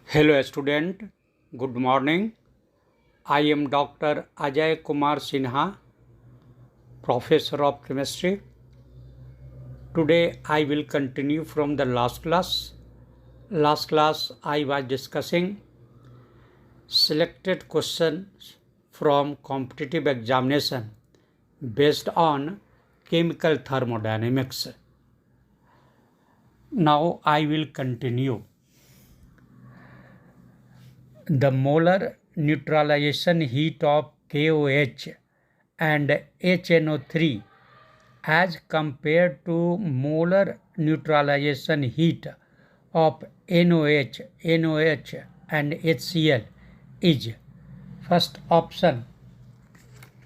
Hello student, good morning. I am Dr. Ajay Kumar Sinha, Professor of Chemistry. Today I will continue from the last class. Last class I was discussing selected questions from competitive examination based on chemical thermodynamics. Now I will continue. The molar neutralization heat of KOH and HNO3 as compared to molar neutralization heat of NOH and HCl is first option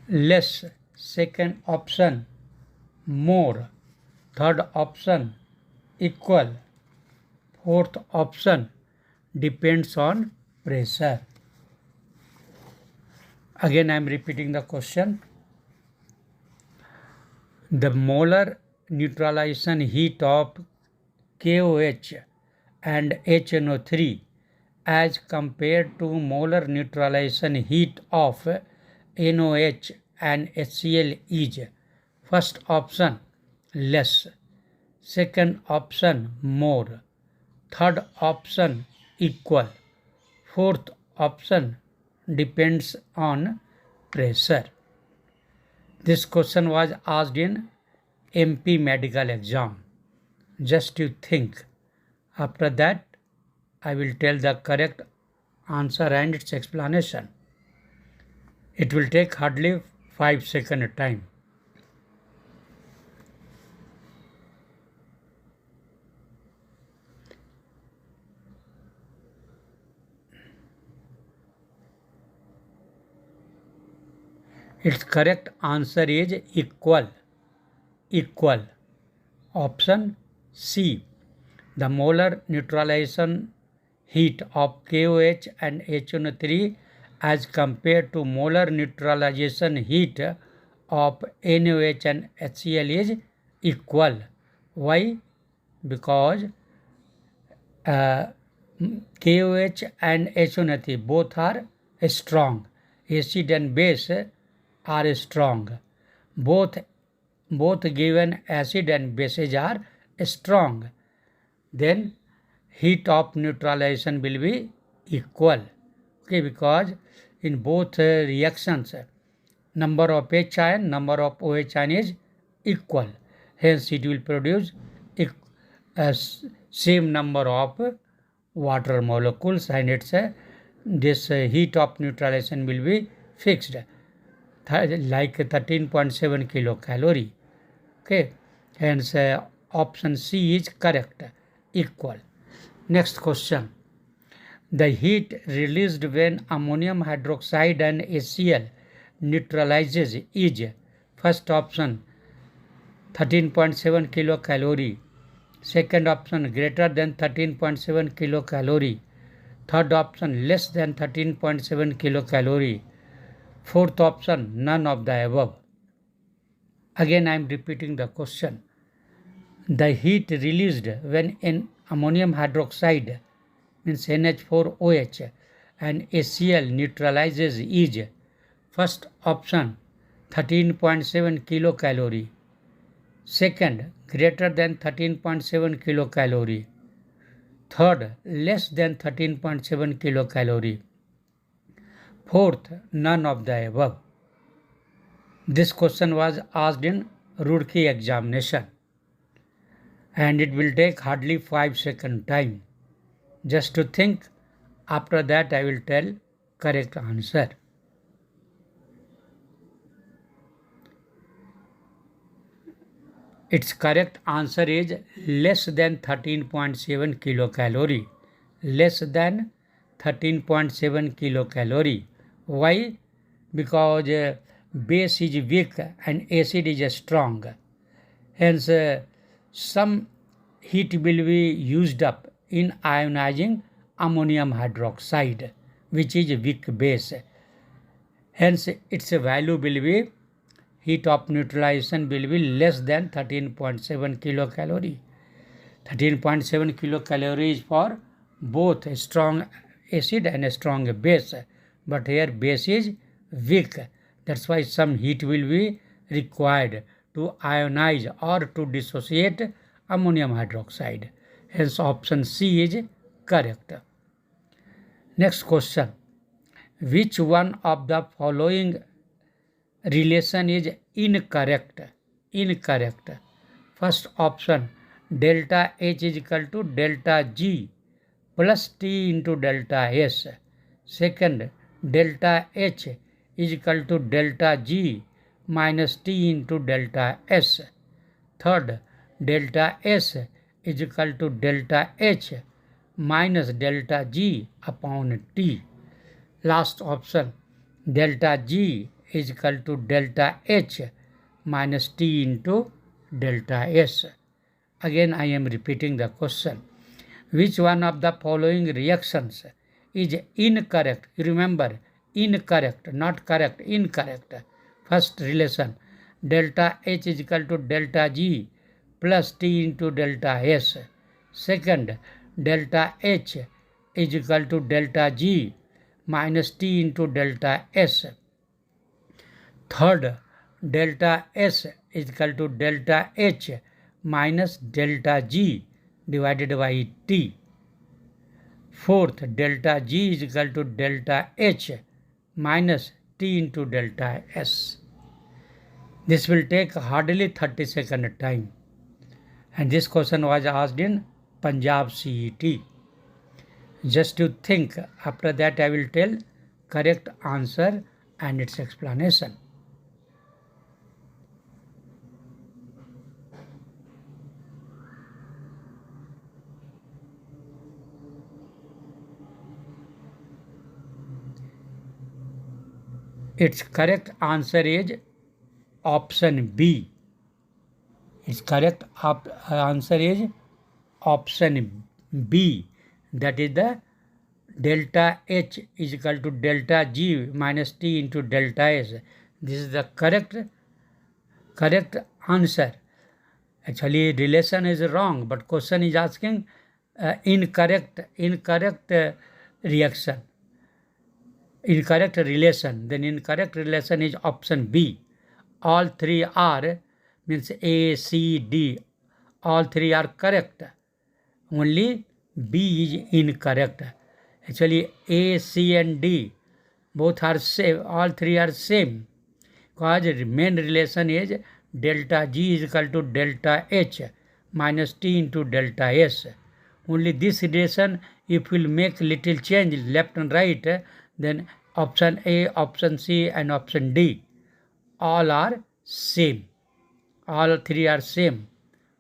less, second option more, third option equal, fourth option depends on pressure. Again I am repeating the question. The molar neutralization heat of KOH and HNO3 as compared to molar neutralization heat of NOH and HCl is first option less, second option more, third option equal, fourth option depends on pressure. This question was asked in MP medical exam. Just you think. After that, I will tell the correct answer and its explanation. It will take hardly 5 seconds time. Its correct answer is equal. Option C. The molar neutralization heat of KOH and HNO3 as compared to molar neutralization heat of NOH and HCl is equal. Why? Because KOH and HNO3 both are strong. Acid and base are strong. Both given acid and bases are strong. Then heat of neutralization will be equal. Okay, because in both reactions number of H ion, number of OH ion is equal. Hence it will produce same number of water molecules and its this heat of neutralization will be fixed like 13.7 kilocalorie. Okay, hence option C is correct, equal. Next question. The heat released when ammonium hydroxide and HCl neutralizes is first option 13.7 kilocalorie, second option greater than 13.7 kilocalorie, third option less than 13.7 kilocalorie, fourth option none of the above. Again I am repeating the question. The heat released when an ammonium hydroxide means NH4OH and HCl neutralizes is first option 13.7 kilocalorie, second greater than 13.7 kilocalorie, third less than 13.7 kilocalorie, fourth none of the above. This question was asked in Roorkee examination and it will take hardly 5 seconds time. Just to think. After that I will tell correct answer. Its correct answer is less than 13.7 kilocalorie. Less than 13.7 kilocalorie. Why? Because base is weak and acid is strong. Hence some heat will be used up in ionizing ammonium hydroxide, which is a weak base. Hence its value will be, heat of neutralization will be less than 13.7 kilocalorie. 13.7 kilocalorie is for both strong acid and a strong base, but here base is weak. That's why some heat will be required to ionize or to dissociate ammonium hydroxide. Hence option C is correct. Next question. Which one of the following relation is incorrect? Incorrect. First option, delta H is equal to delta G plus T into delta S. Second, delta H is equal to delta G minus T into delta S. Third, delta S is equal to delta H minus delta G upon T. Last option, delta G is equal to delta H minus T into delta S. Again I am repeating the question. Which one of the following reactions is incorrect? Remember, incorrect, not correct, incorrect. First relation, delta H is equal to delta G plus T into delta S. Second, delta H is equal to delta G minus T into delta S. Third, delta S is equal to delta H minus delta G divided by T. Fourth, delta G is equal to delta H minus T into delta S. This will take hardly 30-second time. And this question was asked in Punjab CET. Just to think, after that I will tell correct answer and its explanation. Its correct answer is option B. Its correct answer is option B. That is the delta H is equal to delta G minus T into delta S. This is the correct answer. Actually relation is wrong, but question is asking incorrect reaction. Incorrect relation. Then incorrect relation is option B. All three are, means A, C, D, all three are correct. Only B is incorrect. Actually A, C and D both are same, all three are same. Because main relation is delta G is equal to delta H minus T into delta S. Only this relation, if we will make little change left and right, then option A, option C and option D all are same. All three are same.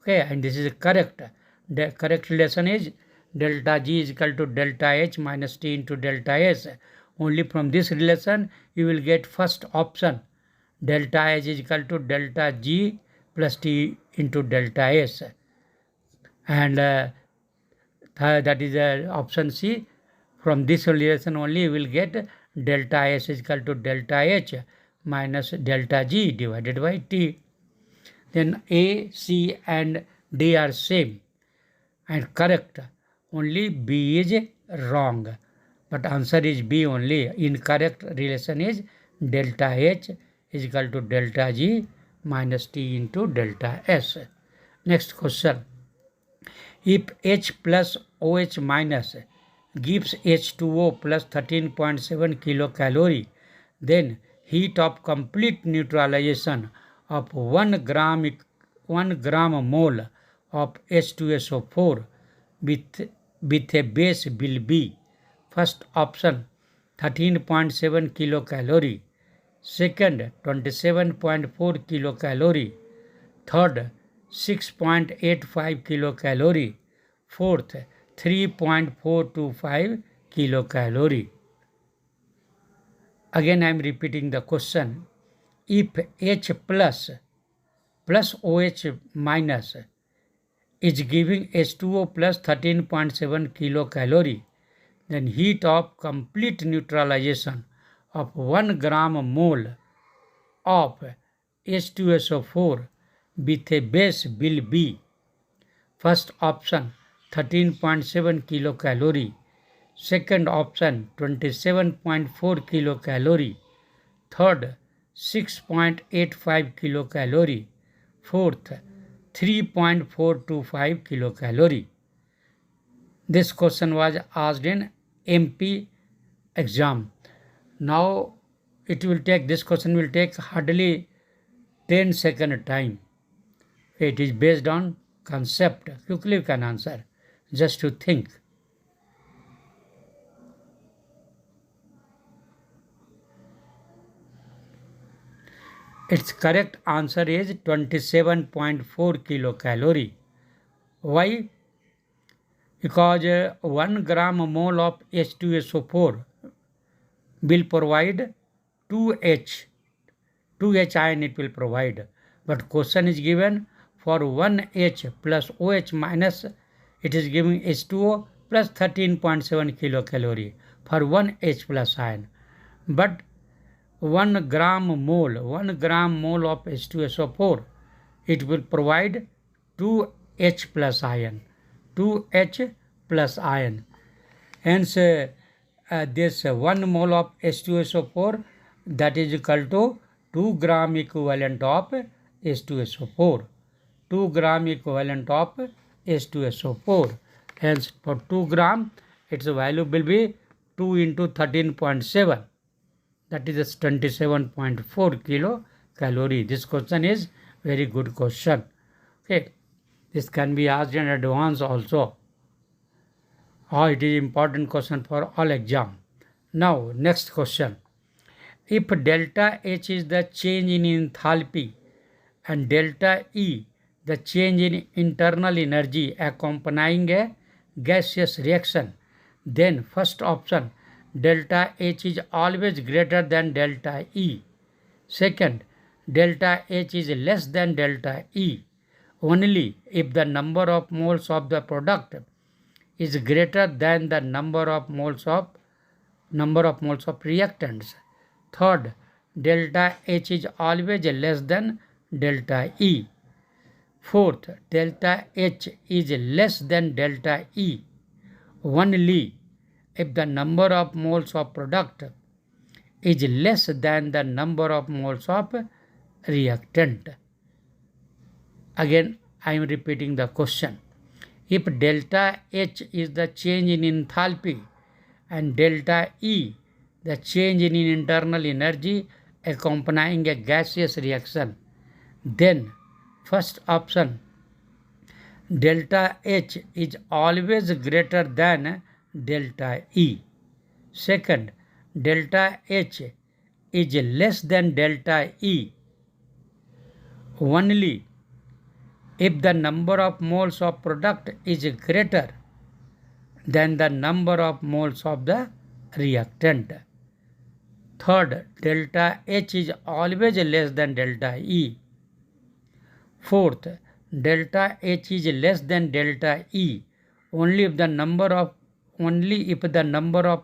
Okay, and this is correct. The correct relation is delta G is equal to delta H minus T into delta S. Only from this relation you will get first option, delta H is equal to delta G plus T into delta S. And that is option C. From this relation only you will get delta S is equal to delta H minus delta G divided by T. Then A, C and D are same and correct. Only B is wrong. But answer is B only. Incorrect relation is delta H is equal to delta G minus T into delta S. Next question. If H plus OH minus gives H2O plus 13.7 kilocalorie, then heat of complete neutralization of 1 gram mole of H2SO4 with a base will be. First option 13.7 kilocalorie, second 27.4 kilocalorie, third 6.85 kilocalorie, fourth 3.425 kilocalorie. Again I am repeating the question. If H plus OH minus is giving H2O plus 13.7 kilocalorie, then heat of complete neutralization of 1 gram mole of H2SO4 with a base will be. First option 13.7 kilocalorie, Second option 27.4 kilocalorie. Third 6.85 kilocalorie. Fourth 3.425 kilocalorie. This question was asked in MP exam. Now this question will take hardly 10-second time. It is based on concept. Quickly you can answer. Just to think. Its correct answer is 27.4 kilocalorie. Why? Because 1 gram mole of H2SO4 will provide 2H. 2H ion it will provide. But question is given for 1H plus OH minus, it is giving H2O plus 13.7 kilocalorie for 1H plus ion. But 1 gram mole of H2SO4, it will provide 2H plus ion. 2H plus ion. Hence, this 1 mole of H2SO4, that is equal to 2 gram equivalent of H2SO4. 2 gram equivalent of H2SO4. Hence, for 2 gram, its value will be 2 into 13.7. That is 27.4 kilocalorie. This question is very good question. Okay, this can be asked in advance also. It is important question for all exam. Now, next question. If delta H is the change in enthalpy and delta E the change in internal energy accompanying a gaseous reaction, then first option delta H is always greater than delta E. Second, delta H is less than delta E only if the number of moles of the product is greater than the number of moles of reactants. Third, delta H is always less than delta E. Fourth, delta H is less than delta E only if the number of moles of product is less than the number of moles of reactant. Again, I am repeating the question. If delta H is the change in enthalpy and delta E the change in internal energy accompanying a gaseous reaction, then first option delta H is always greater than delta E. Second, delta H is less than delta E only if the number of moles of product is greater than the number of moles of the reactant. Third, delta H is always less than delta E. Fourth, delta H is less than delta E only if the number of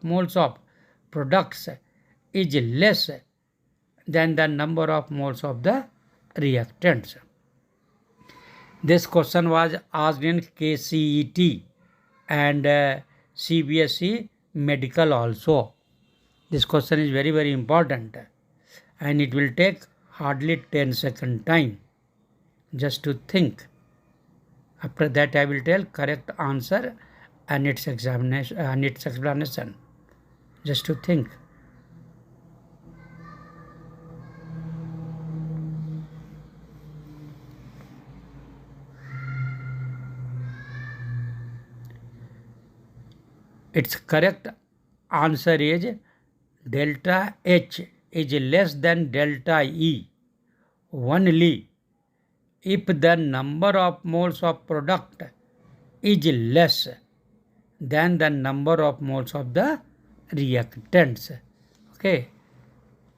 moles of products is less than the number of moles of the reactants. This question was asked in KCET and CBSE medical also. This question is very, very important and it will take hardly 10-second time just to think. After that I will tell correct answer and its explanation. Just to think. Its correct answer is delta H is less than delta E only if the number of moles of product is less than the number of moles of the reactants. Okay,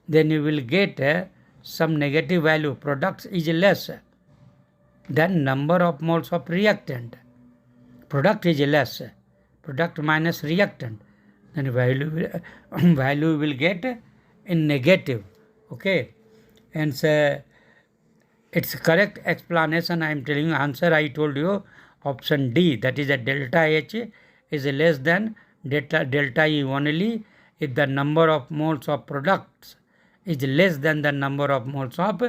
then you will get some negative value. Product is less than number of moles of reactant. Product is less. Product minus reactant. Then value will get in negative. Okay, and so its correct explanation I am telling you. Answer I told you option D, that is a delta H is less than delta E only if the number of moles of products is less than the number of moles of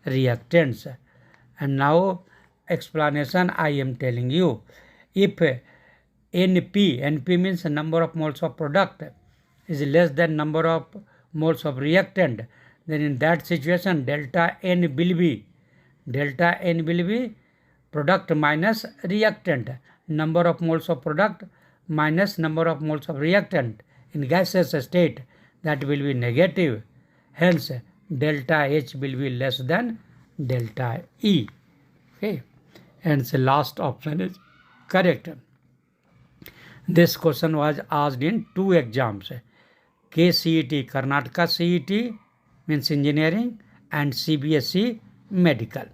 reactants. And now explanation I am telling you. If NP means number of moles of product, is less than number of moles of reactant, then in that situation delta N will be product minus reactant, number of moles of product minus number of moles of reactant. In gaseous state that will be negative, hence delta H will be less than delta E. Okay, and the last option is correct. This question was asked in 2 exams, KCET Karnataka CET means engineering and CBSE medical.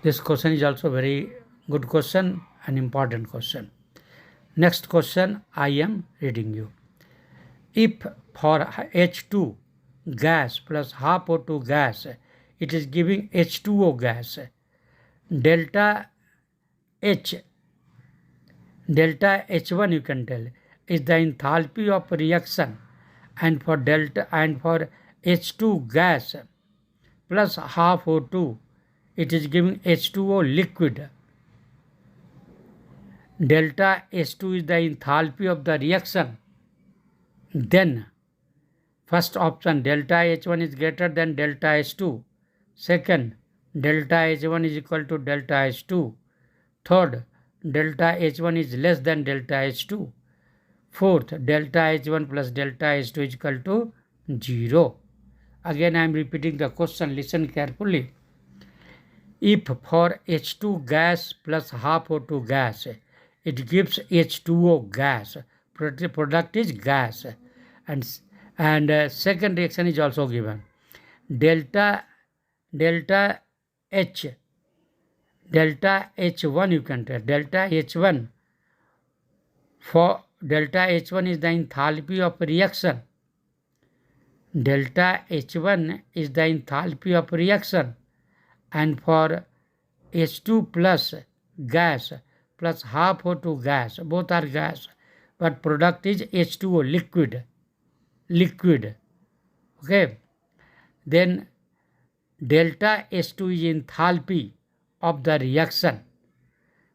This question is also very good question, an important question. Next question I am reading you. If for H2 gas plus half O2 gas, it is giving H2O gas, delta H1 you can tell is the enthalpy of reaction, and for H2 gas plus half O2 it is giving H2O liquid. Delta H2 is the enthalpy of the reaction. Then first option delta H1 is greater than delta H2. Second, delta H1 is equal to delta H2. Third, delta H1 is less than delta H2. Fourth, delta H1 plus delta H2 is equal to 0. Again I am repeating the question, listen carefully. If for H2 gas plus half O2 gas, it gives H2O gas, product is gas, and second reaction is also given. Delta H1 you can tell, delta H1, for delta H1 is the enthalpy of reaction. Delta H1 is the enthalpy of reaction, and for H2 plus gas plus half O2 gas, both are gas, but product is H2O liquid. Okay, then delta H2 is enthalpy of the reaction,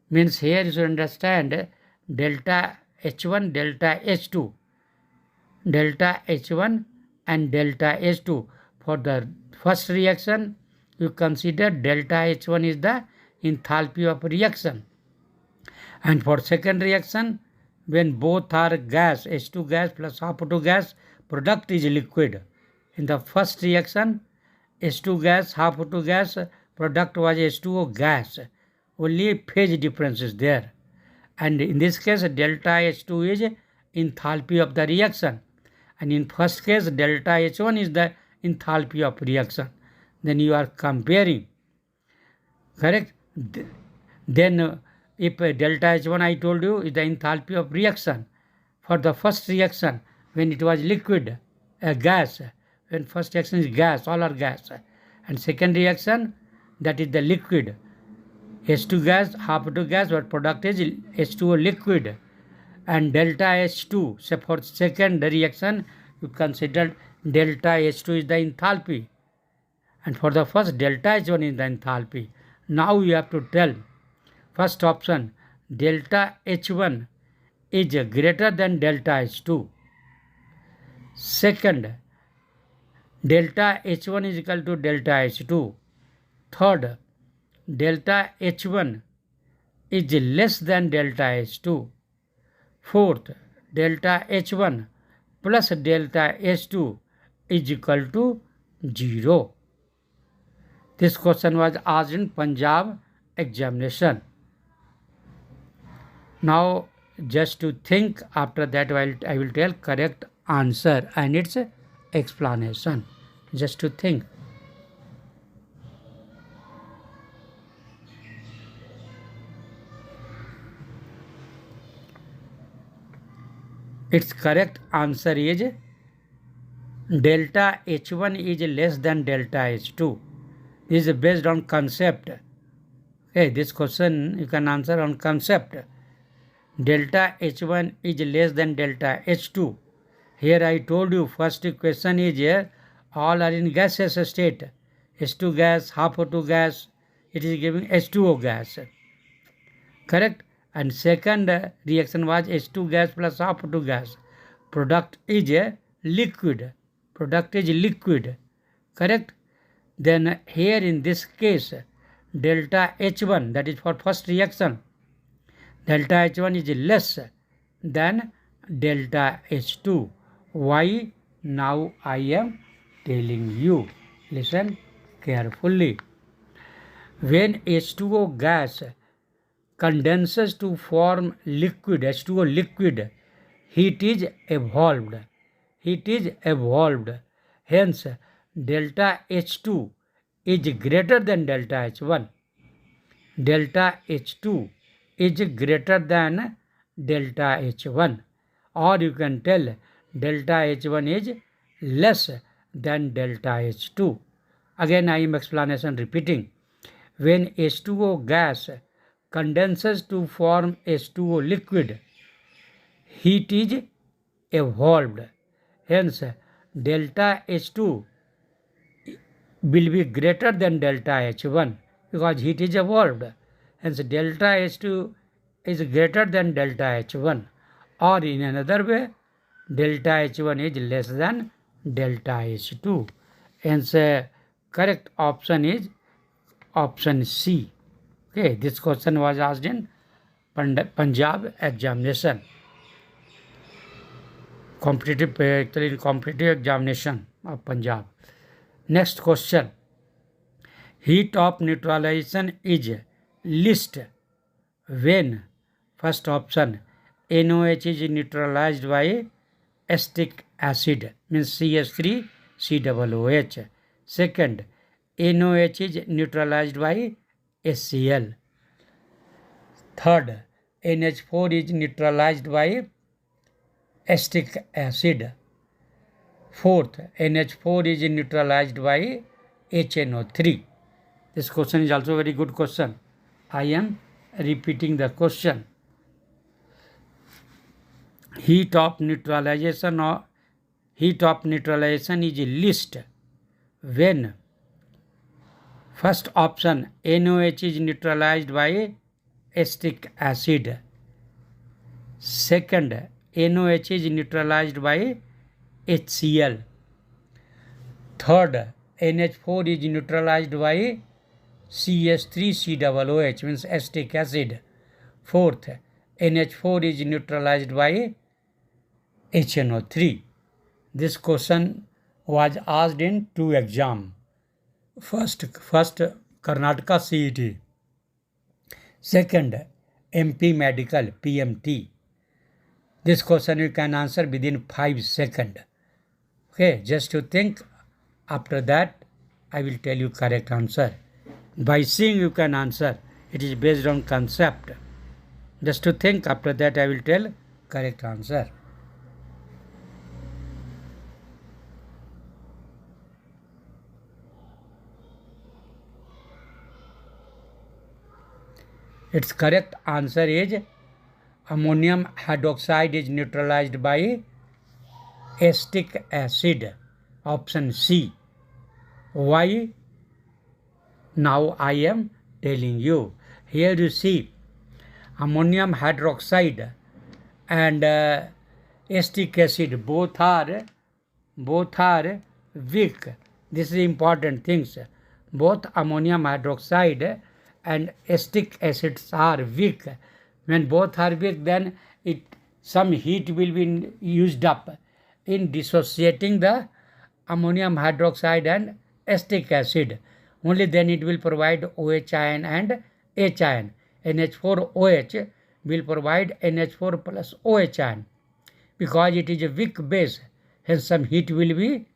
means here you should understand delta H1, delta H2, delta H1 and delta H2. For the first reaction you consider delta H1 is the enthalpy of reaction, and for second reaction when both are gas, H2 gas plus half O2 gas, product is liquid. In the first reaction H2 gas, half O2 gas, product was H2O gas, only phase difference is there, and in this case delta H2 is enthalpy of the reaction, and in first case delta H1 is the enthalpy of reaction. Then you are comparing, correct? Then if delta H1 I told you is the enthalpy of reaction for the first reaction when it was liquid, gas, when first reaction is gas, all are gas, and second reaction that is the liquid, H2 gas, half O2 gas, but product is H2O liquid, and delta H2, so for second reaction you consider delta H2 is the enthalpy, and for the first delta H1 is the enthalpy. Now you have to tell first option delta H1 is greater than delta H2. Second, delta H1 is equal to delta H2. Third, delta H1 is less than delta H2. Fourth, delta H1 plus delta H2 is equal to 0. This question was asked in Punjab examination. Now just to think, after that I will tell correct answer and its explanation. Just to think. Its correct answer is delta H1 is less than delta H2. This is based on concept. Okay, this question you can answer on concept. delta H1 is less than delta H2. Here I told you first question is here, all are in gaseous state. H2 gas, half O2 gas, it is giving H2O gas. Correct? And second reaction was H2 gas plus half O2 gas. Product is a liquid. Product is liquid. Correct? Then here in this case, delta H1, that is for first reaction, delta H1 is less than delta H2. Why? Now I am telling you. Listen carefully. When H2O gas condenses to form liquid, H2O liquid, heat is evolved. Heat is evolved. Hence, delta H2 is greater than delta H1. Delta H2 is greater than delta H1. Or you can tell delta H1 is less than delta H2. Again, I am explanation repeating. When H2O gas condenses to form H2O liquid, heat is evolved. Hence, delta H2 will be greater than delta H1 because heat is evolved. Hence, delta H2 is greater than delta H1. Or in another way, delta H1 is less than delta H2. Hence, correct option is option C. Okay, this question was asked in Punjab examination. Competitive examination of Punjab. Next question. Heat of neutralization is least when, first option, NOH is neutralized by acetic acid, means CH3 COOH. Second, NOH is neutralized by HCl. Third, NH4 is neutralized by acetic acid. Fourth, NH4 is neutralized by HNO3. This question is also a very good question. I am repeating the question. Heat of neutralization is least when, first option, NOH is neutralized by acetic acid. Second, NOH is neutralized by HCl. Third, NH4 is neutralized by CH3COOH, means acetic acid. Fourth, NH4 is neutralized by HNO3. This question was asked in 2 exams. First Karnataka CET. Second, MP Medical PMT. This question you can answer within 5 seconds. Okay, just to think. After that, I will tell you correct answer. By seeing you can answer. It is based on concept. Just to think. After that, I will tell correct answer. Its correct answer is ammonium hydroxide is neutralized by acetic acid. Option C. Why? Now I am telling you. Here you see ammonium hydroxide and acetic acid both are weak. This is important things. Both ammonium hydroxide and acetic acids are weak. When both are weak, then some heat will be used up in dissociating the ammonium hydroxide and acetic acid. Only then it will provide OH ion and H ion. NH4OH will provide NH4 plus OH ion. Because it is a weak base, hence some heat will be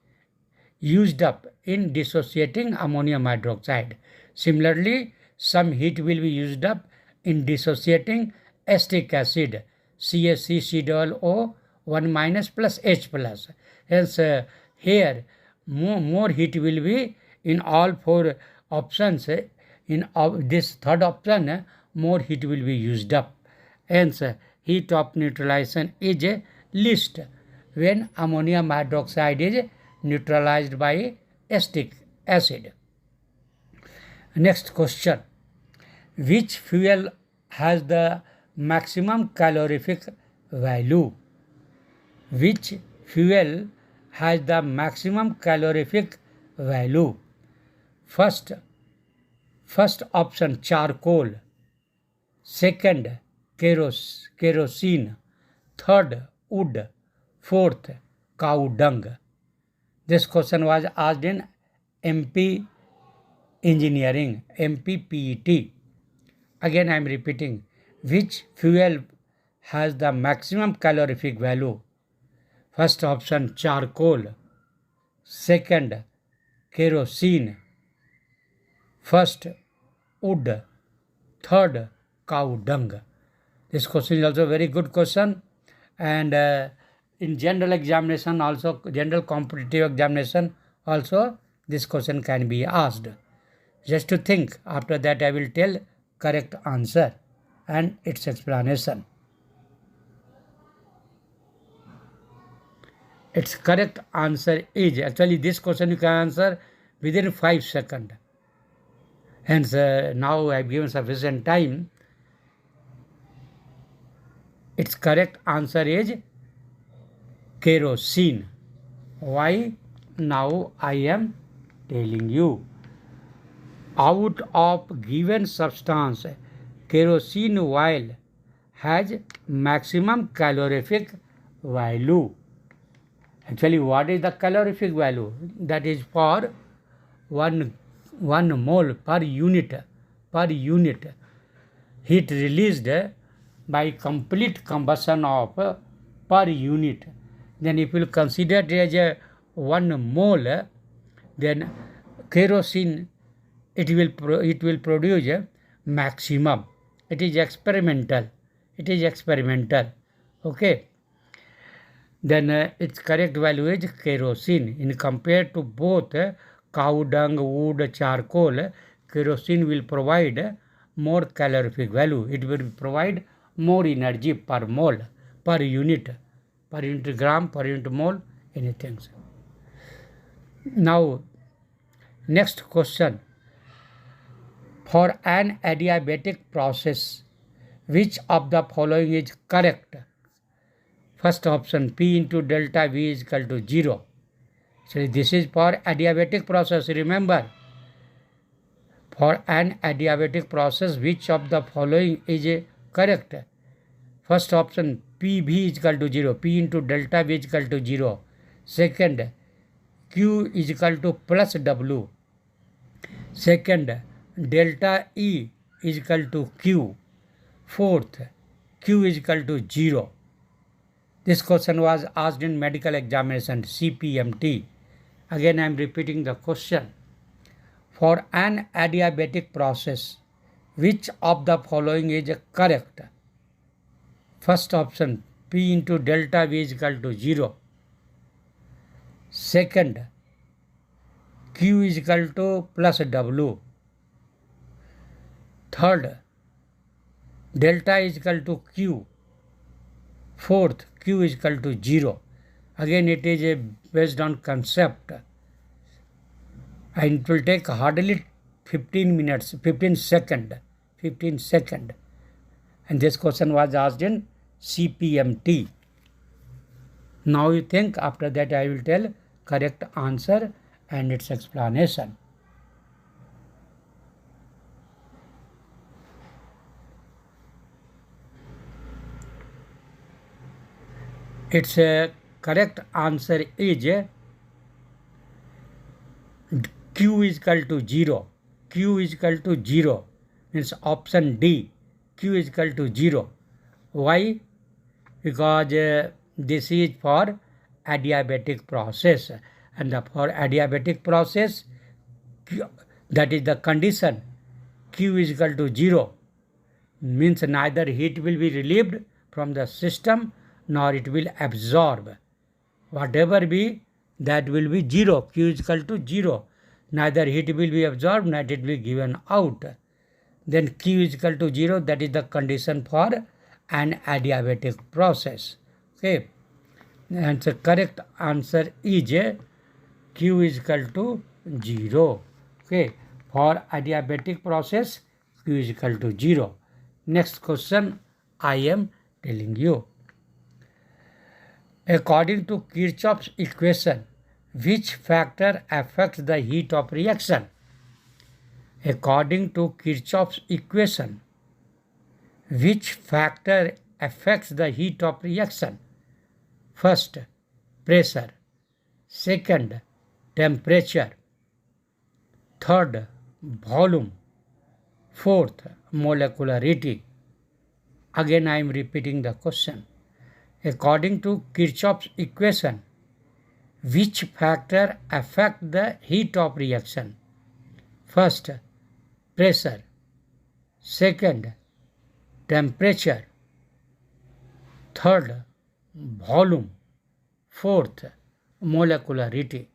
used up in dissociating ammonium hydroxide. Similarly, some heat will be used up in dissociating acetic acid, CH3COO 1 minus plus H plus. Hence, here more heat will be in all 4 options. In this third option, more heat will be used up. Hence, heat of neutralization is least when ammonium hydroxide is neutralized by acetic acid. Next question. Which fuel has the maximum calorific value? Which fuel has the maximum calorific value? First option charcoal, second kerosene, third wood, fourth cow dung. This question was asked in MP Engineering, MPPET. Again I am repeating, which fuel has the maximum calorific value? First option charcoal, second kerosene, first wood, third cow dung. This question is also a very good question, and in general examination also, general competitive examination also, this question can be asked. Just to think, after that I will tell correct answer and its explanation. Its correct answer is, actually this question you can answer within 5 seconds. Hence now I have given sufficient time. Its correct answer is kerosene. Why? Now I am telling you. Out of given substance, kerosene oil has maximum calorific value. Actually, what is the calorific value? That is for 1 mole per unit heat released by complete combustion of per unit. Then if you consider it as a 1 mole, then kerosene it will produce a maximum. It is experimental. Okay. Then its correct value is kerosene. In compared to both cow dung, wood, charcoal, kerosene will provide more calorific value. It will provide more energy per mole, per unit gram, per unit mole, anything. Now, next question. For an adiabatic process, which of the following is correct? First option, P into delta V is equal to 0. So this is for adiabatic process. Remember, for an adiabatic process, which of the following is correct? First option, PV is equal to 0. P into delta V is equal to 0. Second, Q is equal to plus W. Second, delta E is equal to Q. Fourth, Q is equal to 0. This question was asked in medical examination, CPMT. Again I am repeating the question. For an adiabatic process, which of the following is correct? First option, P into delta V is equal to 0. Second, Q is equal to plus W. Third, delta is equal to Q. Fourth, Q is equal to 0. Again it is based on concept, and it will take hardly 15 seconds. And this question was asked in CPMT. Now you think, after that I will tell correct answer and its explanation. Its correct answer is Q is equal to 0. Q is equal to 0 means option D. Q is equal to 0. Why? Because this is for adiabatic process, and for adiabatic process, that is the condition, Q is equal to 0 means neither heat will be relieved from the system nor it will absorb. Whatever be, that will be 0. Q is equal to 0. Neither heat will be absorbed, neither it will be given out. Then Q is equal to 0, that is the condition for an adiabatic process. Okay, and the correct answer is Q is equal to 0. Okay, for adiabatic process, Q is equal to 0. Next question I am telling you. According to Kirchhoff's equation, which factor affects the heat of reaction? According to Kirchhoff's equation, which factor affects the heat of reaction? First, pressure. Second, temperature. Third, volume. Fourth, molecularity. Again, I am repeating the question. According to Kirchhoff's equation, which factor affect the heat of reaction? First, pressure. Second, temperature. Third, volume. Fourth, molecularity.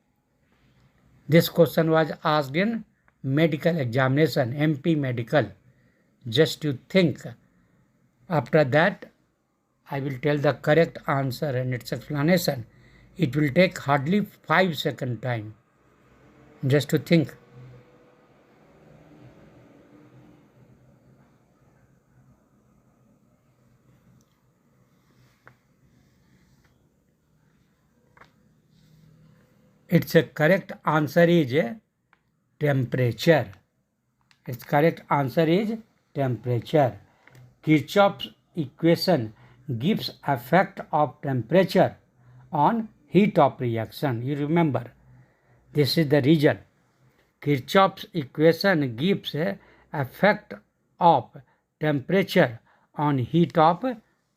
This question was asked in medical examination, MP Medical. Just to think. After that, I will tell the correct answer and its explanation. It will take hardly 5 seconds time. Just to think. Its correct answer is temperature. Its correct answer is temperature. Kirchhoff's equation gives effect of temperature on heat of reaction. You remember, this is the reason. Kirchhoff's equation gives effect of temperature on heat of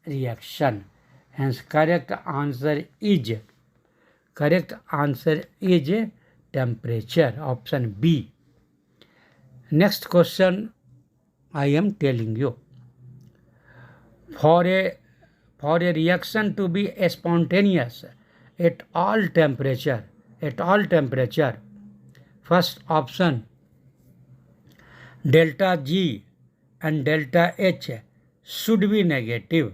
reaction. Hence, correct answer is temperature. Option B. Next question I am telling you. For a reaction to be spontaneous at all temperature, first option, delta G and delta H should be negative.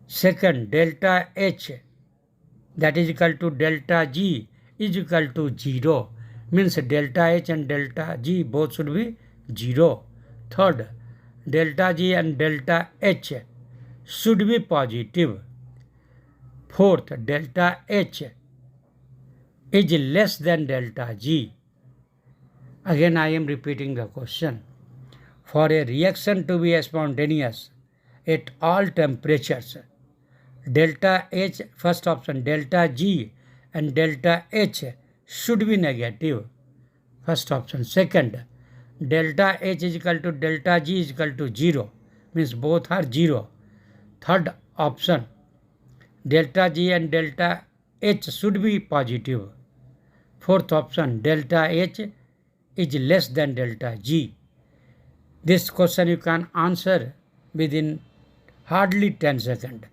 Second, delta H, that is equal to delta G, is equal to 0. Means delta H and delta G both should be 0. Third, delta G and delta H should be positive. Fourth, delta H is less than delta G. Again, I am repeating the question. For a reaction to be spontaneous at all temperatures, delta H, first option, delta G and delta H should be negative. First option. Second, delta H is equal to delta G is equal to 0. Means both are 0. Third option, delta G and delta H should be positive. Fourth option, delta H is less than delta G. This question you can answer within hardly 10 seconds.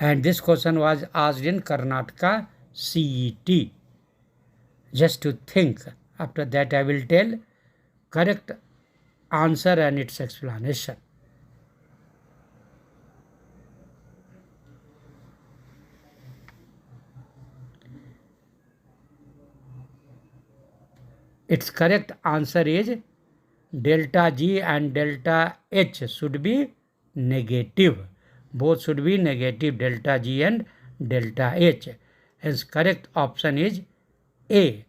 And this question was asked in Karnataka CET. Just to think. After that I will tell correct answer and its explanation. Its correct answer is delta G and delta H should be negative. Both should be negative, delta G and delta H. Hence correct option is A.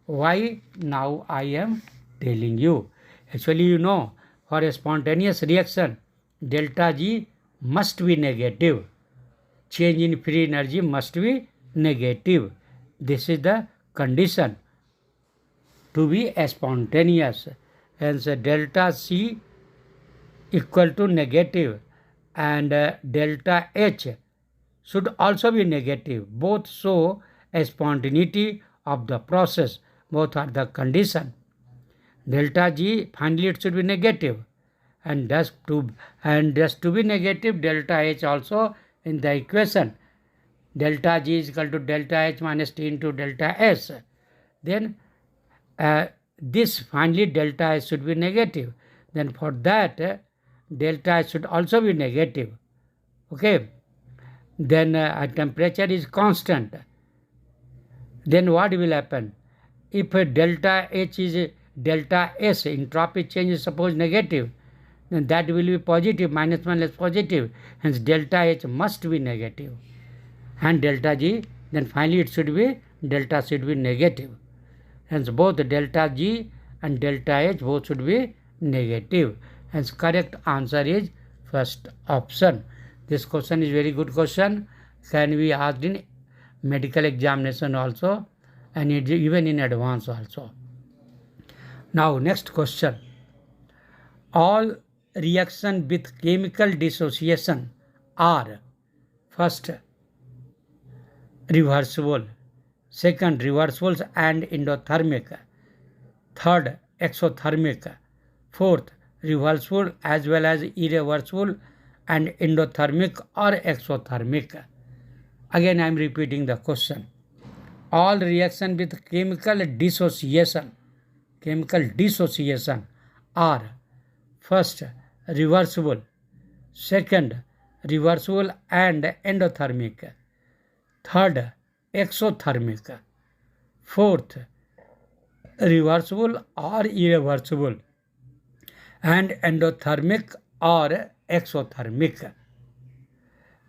Why? Now I am telling you. Actually, you know, for a spontaneous reaction, delta G must be negative. Change in free energy must be negative. This is the condition to be spontaneous. Hence delta C equal to negative and delta H should also be negative. Both show a spontaneity of the process. Both are the condition. Delta G, finally it should be negative, and just to be negative, delta H also in the equation. Delta G is equal to delta H minus T into delta S. Then this finally delta H should be negative. Then for that delta H should also be negative. Okay. Then temperature is constant. Then what will happen? If delta H is delta S, entropy change is suppose negative, then that will be positive, -1 less positive. Hence delta H must be negative. And delta G, then finally it should be, delta should be negative. Hence both delta G and delta H both should be negative. Hence correct answer is first option. This question is very good question. Can be asked in medical examination also, and even in advance also. Now next question. All reaction with chemical dissociation are first reversible, second reversible and endothermic, third exothermic, fourth reversible as well as irreversible and endothermic or exothermic. Again I am repeating the question. All reaction with chemical dissociation are first reversible, second reversible and endothermic, third exothermic, fourth reversible or irreversible and endothermic or exothermic.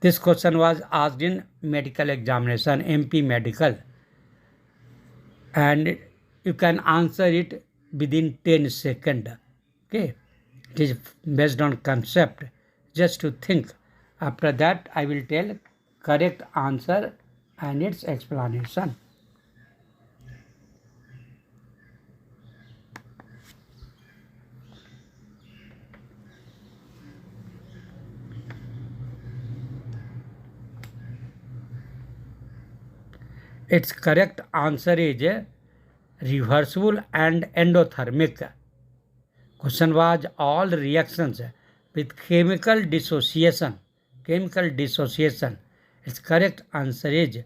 This question was asked in medical examination, MP Medical, and you can answer it within 10 seconds. Okay, it is based on concept, just to think. After that I will tell correct answer and its explanation. Its correct answer is reversible and endothermic. Question was all reactions with chemical dissociation. Its correct answer is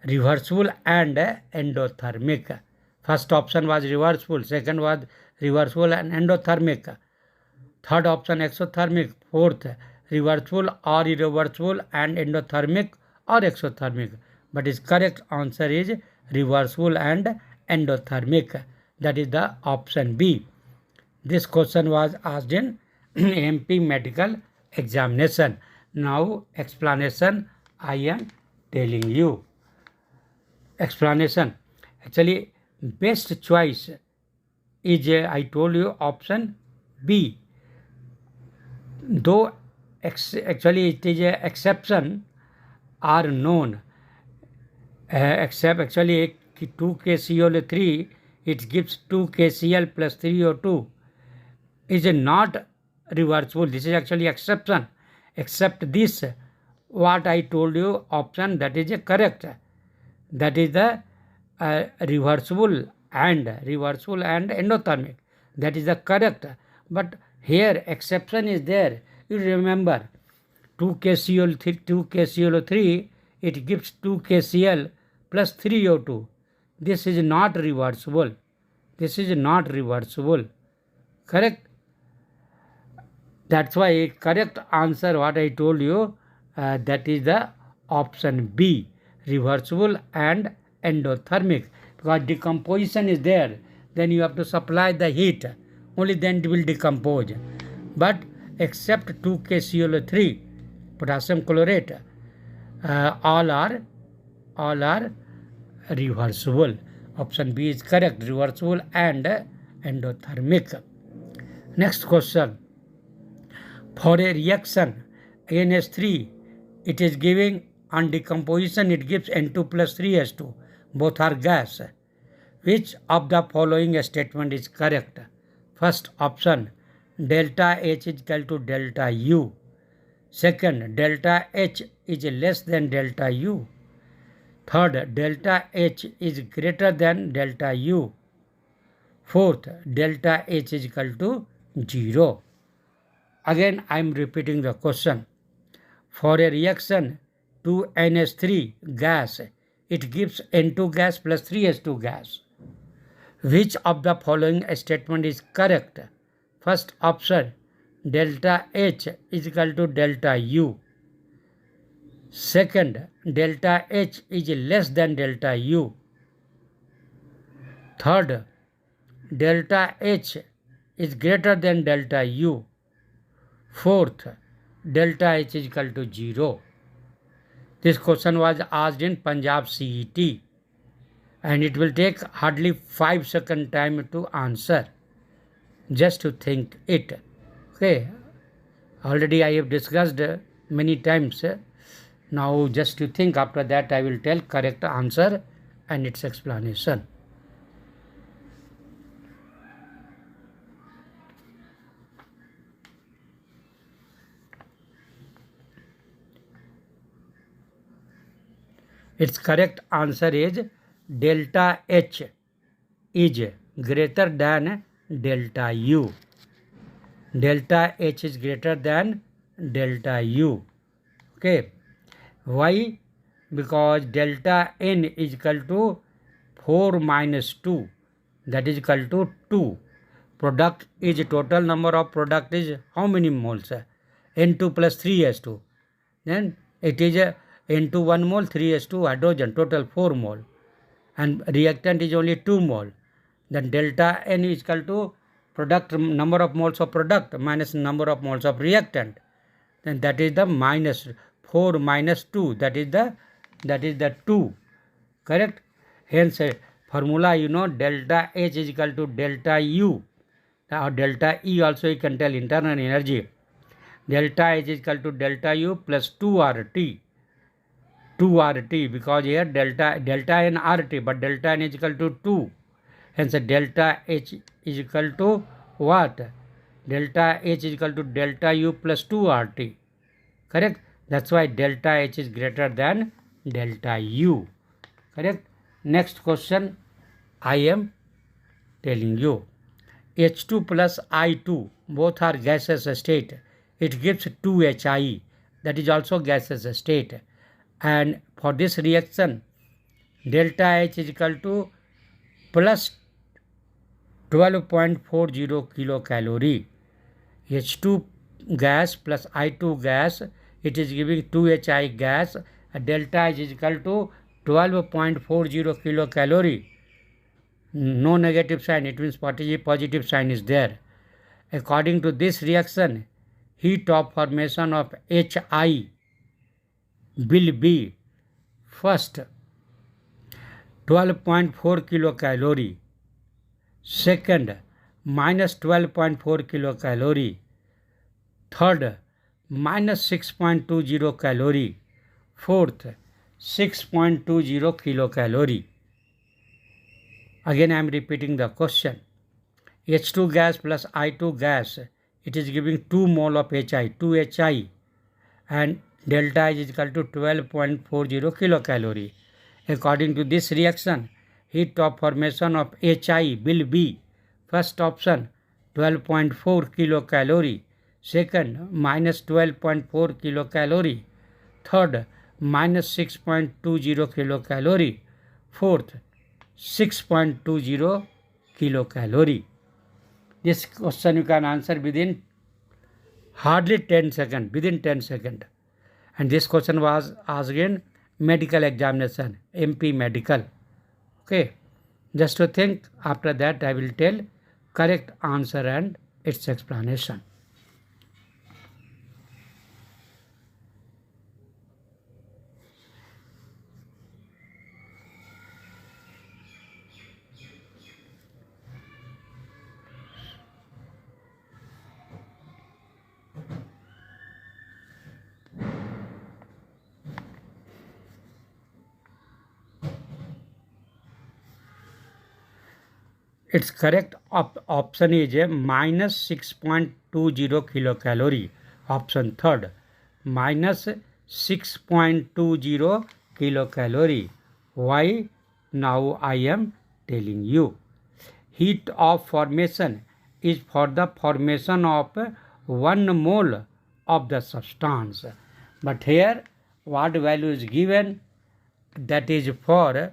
reversible and endothermic. First option was reversible, second was reversible and endothermic, third option exothermic, fourth reversible or irreversible and endothermic or exothermic. But its correct answer is reversible and endothermic. That is the option B. This question was asked in MP Medical examination. Now explanation I am telling you. Explanation. Actually best choice is I told you option B. Though actually it is a exception are known. Except actually 2KCl3 it gives 2KCl plus 3O2 is not reversible. This is actually exception. Except this, what I told you option, that is correct. That is the reversible and endothermic. That is the correct. But here exception is there. You remember 2KCl3 it gives 2KCl plus 3O2. This is not reversible. Correct? That's why correct answer what I told you, that is the option B, reversible and endothermic. Because decomposition is there, then you have to supply the heat, only then it will decompose. But except 2KCl3, potassium chlorate, all are reversible. Option B is correct, reversible and endothermic. Next question. For a reaction NH3, it is giving on decomposition it gives N2 plus 3H2. Both are gas. Which of the following statement is correct? First option, delta H is equal to delta U. Second, delta H is less than delta U. Third, delta H is greater than delta U. Fourth, delta H is equal to 0. Again, I am repeating the question. For a reaction 2NH3 gas, it gives N2 gas plus 3H2 gas. Which of the following statement is correct? First option, delta H is equal to delta U. Second, delta H is less than delta U. Third, delta H is greater than delta U. Fourth, delta H is equal to 0. This question was asked in Punjab CET and it will take hardly 5 seconds time to answer. Just to think it. Okay. Already I have discussed many times. Now just to think, after that I will tell correct answer and its explanation. Its correct answer is delta H is greater than delta U. Delta H is greater than delta U. Okay. Why? Because delta N is equal to 4 minus 2. That is equal to 2. Product is total number of product is how many moles? N2 plus 3s2. Then it is N2 1 mole, 3s2 hydrogen, total 4 mole. And reactant is only 2 mole. Then delta N is equal to product number of moles of product minus number of moles of reactant. Then that is the minus 4 minus 2. That is the 2. Correct? Hence formula delta H is equal to delta U. Or delta E also you can tell internal energy. Delta H is equal to delta U plus 2 RT. 2 RT because here delta N RT, but delta N is equal to 2. Hence delta H is equal to what? Delta H is equal to delta U plus 2 RT. Correct? That's why delta H is greater than delta U. Correct? Next question I am telling you. H2 plus I2 both are gaseous state. It gives 2HI, that is also gaseous state. And for this reaction, delta H is equal to plus 12.40 kilocalorie. H2 gas plus I2 gas, it is giving 2HI gas. Delta H is equal to 12.40 kilocalorie. No negative sign, it means positive sign is there. According to this reaction, heat of formation of HI will be first 12.4 kilocalorie, second minus 12.4 kilocalorie, third minus 6.20 calorie, fourth 6.20 kilocalorie. Again I am repeating the question. H2 gas plus I2 gas, it is giving 2 mole of HI, 2HI, and delta H is equal to 12.40 kilocalorie. According to this reaction, heat of formation of HI will be first option 12.4 kilocalorie, second minus 12.4 kilocalorie, third minus 6.20 kilocalorie, fourth 6.20 kilocalorie. This question you can answer within hardly 10 seconds, within 10 seconds. And this question was asked in medical examination, MP medical. Okay. Just to think, after that I will tell correct answer and its explanation. Its correct option is a minus 6.20 kilocalorie. Option third, minus 6.20 kilocalorie. Why? Now I am telling you. Heat of formation is for the formation of 1 mole of the substance. But here what value is given? That is for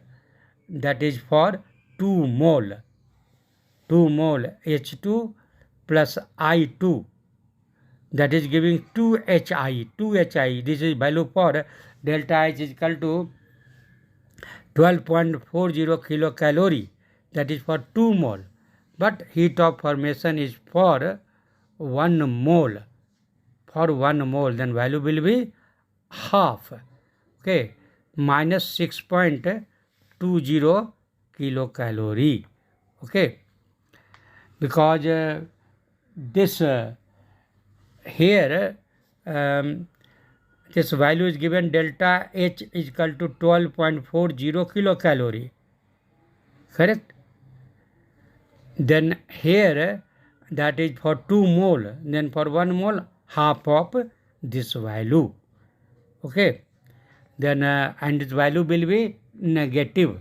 2 mole. 2 mole H2 plus I2. that is giving 2HI. This is value for delta H is equal to 12.40 kilocalorie, that is for 2 mole, but heat of formation is for 1 mole. For 1 mole, then value will be half, okay, minus 6.20 kilocalorie, okay, because this here this value is given delta H is equal to 12.40 kilocalorie, correct. Then here that is for 2 mole, then for 1 mole half of this value, okay. Then and this value will be negative,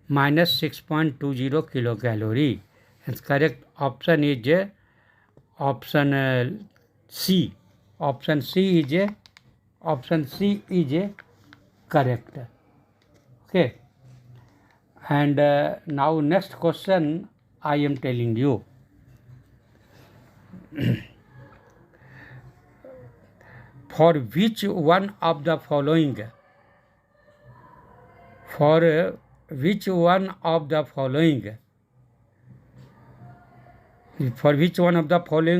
minus 6.20 kilocalorie. And correct option is option C. Option C is correct, okay. And now next question I am telling you. For which one of the following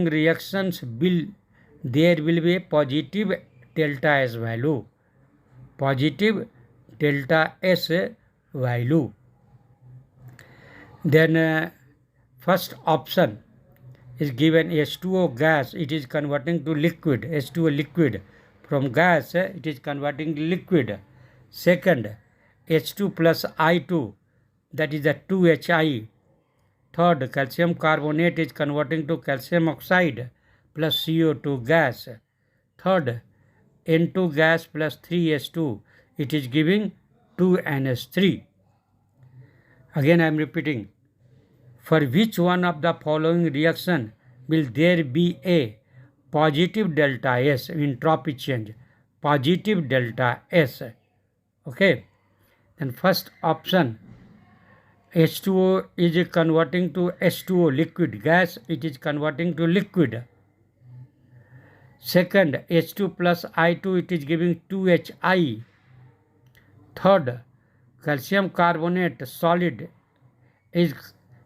reactions there will be a positive delta S value? Positive delta S value. Then first option is given H2O gas, it is converting to liquid, H2O liquid. From gas, it is converting to liquid. Second, H2 plus I2, that is the 2HI. Third, calcium carbonate is converting to calcium oxide plus CO2 gas. Third, N2 gas plus 3H2, it is giving 2NH3. Again I am repeating. For which one of the following reaction will there be a positive delta S, entropy change, positive delta S, okay. Then first option, H2O is converting to H2O liquid, gas it is converting to liquid. Second, H2 plus I2 it is giving 2HI. Third, calcium carbonate solid is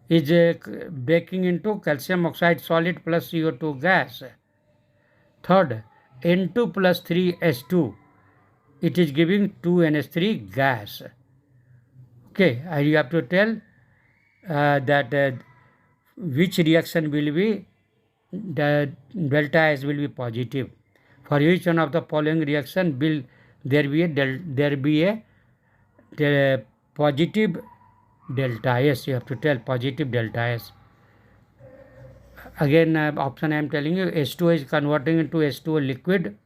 breaking into calcium oxide solid plus CO2 gas. Third, N2 plus 3H2, it is giving 2NH3 gas. Okay, you have to tell that which reaction will be, the delta S will be positive. For each one of the following reaction will there be a positive delta S. You have to tell positive delta S. Again option I am telling you, H2O is converting into H2O liquid,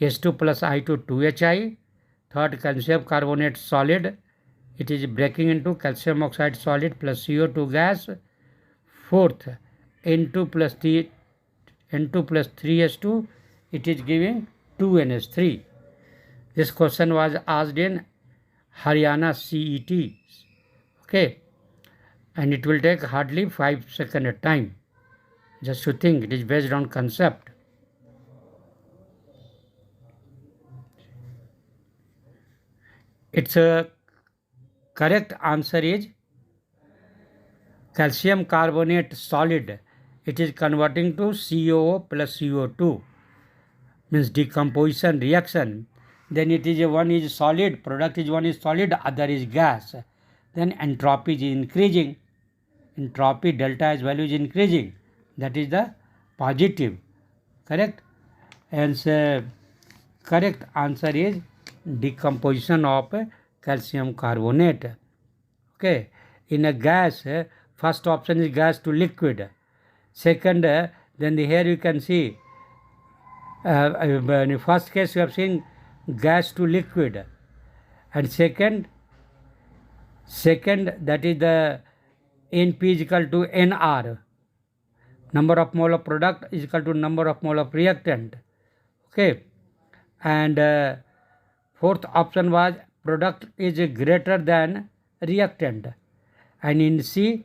H2 plus I2 2HI. Third, calcium carbonate solid, it is breaking into calcium oxide solid plus CO2 gas. Fourth, N2 plus 3H2, it is giving 2NH3. This question was asked in Haryana CET, okay, and it will take hardly 5 seconds at time. Just to think, it is based on concept. Its correct answer is calcium carbonate solid, it is converting to COO plus CO2, means decomposition reaction. Then it is one is solid, product is one is solid, other is gas. Then entropy is increasing, entropy delta S value is increasing, that is the positive, correct. And correct answer is decomposition of calcium carbonate, okay. In a gas, first option is gas to liquid. Second, then here you can see in the first case you have seen gas to liquid, and second that is the NP is equal to NR, number of mole of product is equal to number of mole of reactant, okay. And fourth option was product is greater than reactant, and in C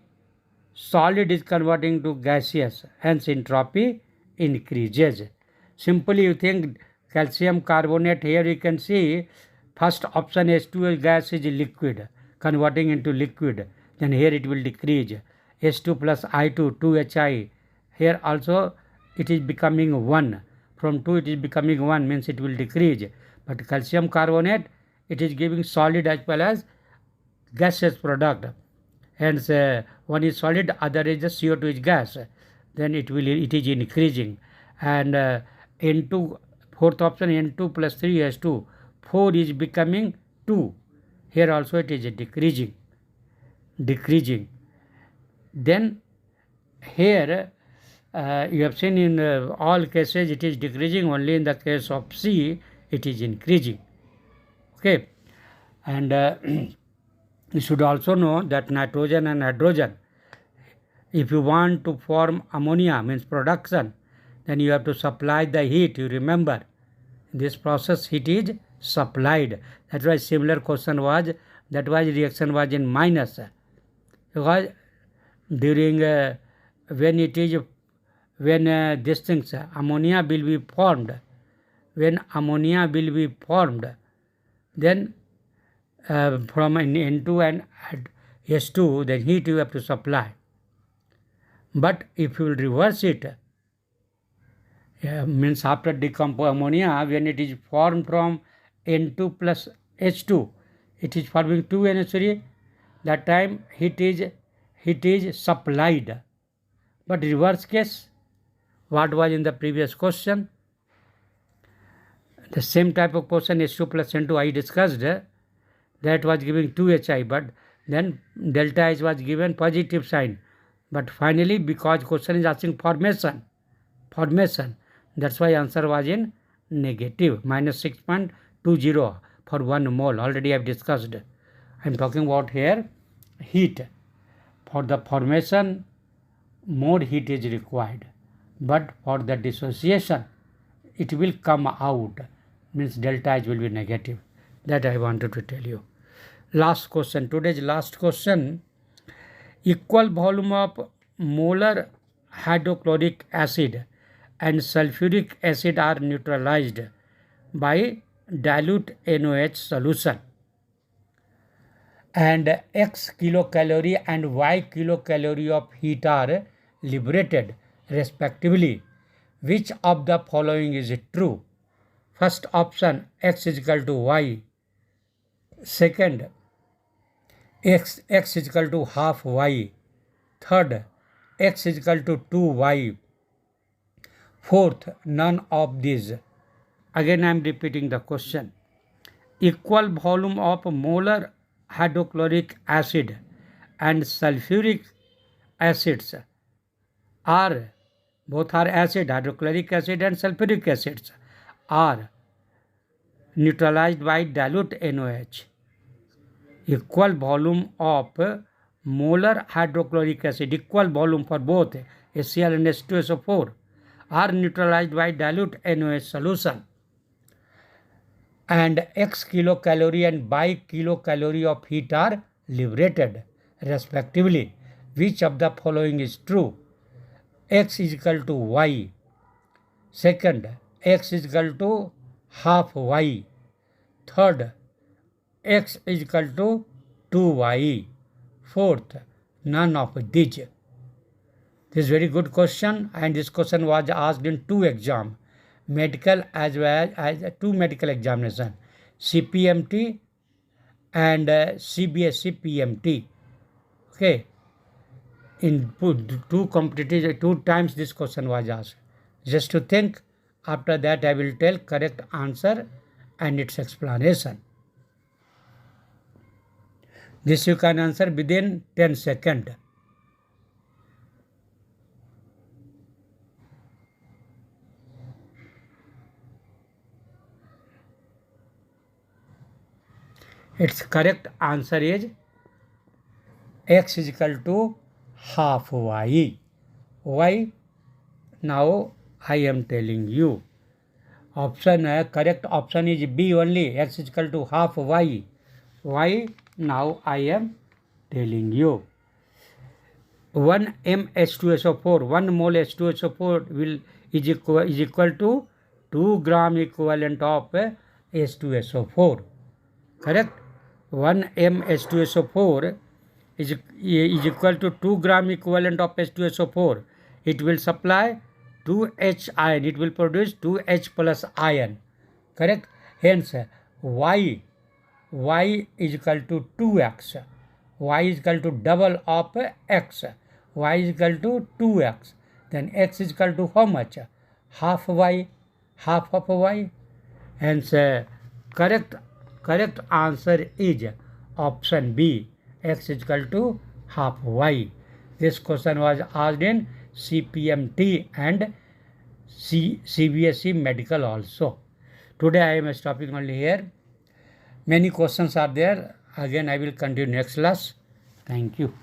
solid is converting to gaseous, hence entropy increases. Simply you think calcium carbonate, here you can see first option H2 gas is liquid, converting into liquid, then here it will decrease. H2 plus I2, 2HI, here also it is becoming 1. From 2 it is becoming 1, means it will decrease. But calcium carbonate, it is giving solid as well as gaseous product. Hence, one is solid, other is the CO2 is gas. Then it is increasing. And N2, fourth option N2 plus 3 H2, 4 is becoming 2. Here also it is decreasing. Then here you have seen in all cases it is decreasing, only in the case of C it is increasing. Okay, and you should also know that nitrogen and hydrogen, if you want to form ammonia, means production, then you have to supply the heat. You remember, in this process heat is supplied. That's why similar question was, that was reaction was in minus, because during when these things ammonia will be formed, when ammonia will be formed, then from N2 and H2, then heat you have to supply. But if you will reverse it, means after decompose ammonia, when it is formed from N2 plus H2, it is forming 2 NH3. That time heat is supplied. But reverse case, what was in the previous question? The same type of question, H2 plus N2 I discussed, that was giving 2HI, but then delta H was given positive sign. But finally, because question is asking formation, that's why answer was in negative, minus 6.20 for 1 mole. Already I have discussed. I am talking about here heat. For the formation, more heat is required. But for the dissociation, it will come out, means delta H will be negative. That I wanted to tell you. Last question, today's last question. Equal volume of molar hydrochloric acid and sulfuric acid are neutralized by dilute NOH solution, and X kilocalorie and Y kilocalorie of heat are liberated respectively. Which of the following is true? First option, X is equal to Y. Second, X is equal to half Y. Third, X is equal to 2Y. Fourth, none of these. Again I am repeating the question. Equal volume of molar hydrochloric acid and sulfuric acids are, both are acid, hydrochloric acid and sulfuric acids are neutralized by dilute NOH. Equal volume of molar hydrochloric acid, equal volume for both HCl and H2SO4, are neutralized by dilute NOH solution, and X kilocalorie and Y kilocalorie of heat are liberated respectively. Which of the following is true? X is equal to Y. Second, X is equal to half Y. Third, X is equal to 2Y. Fourth, none of these. This is very good question, and this question was asked in 2 exams, medical as well as 2 medical examination, CPMT and CBSE PMT. Okay, in 2 competitive 2 times this question was asked. Just to think, after that I will tell correct answer and its explanation. This you can answer within 10 seconds. Its correct answer is X is equal to half Y. Why? Now I am telling you. Correct option is B only. X is equal to half Y. Why? Now I am telling you. 1 mH2SO4, 1 mole H2SO4 will is equal to 2 gram equivalent of H2SO4. Correct? 1 m H2SO4 is equal to 2 gram equivalent of H2SO4. It will supply 2H ion. It will produce 2H plus ion. Correct? Hence, Y is equal to 2x. Y is equal to double of x. Y is equal to 2x. Then x is equal to how much? Half y. Half of y. Hence, correct answer is option B. X is equal to half y. This question was asked in CPMT and CBSE medical also. Today I am stopping only here. Many questions are there. Again I will continue next class. Thank you.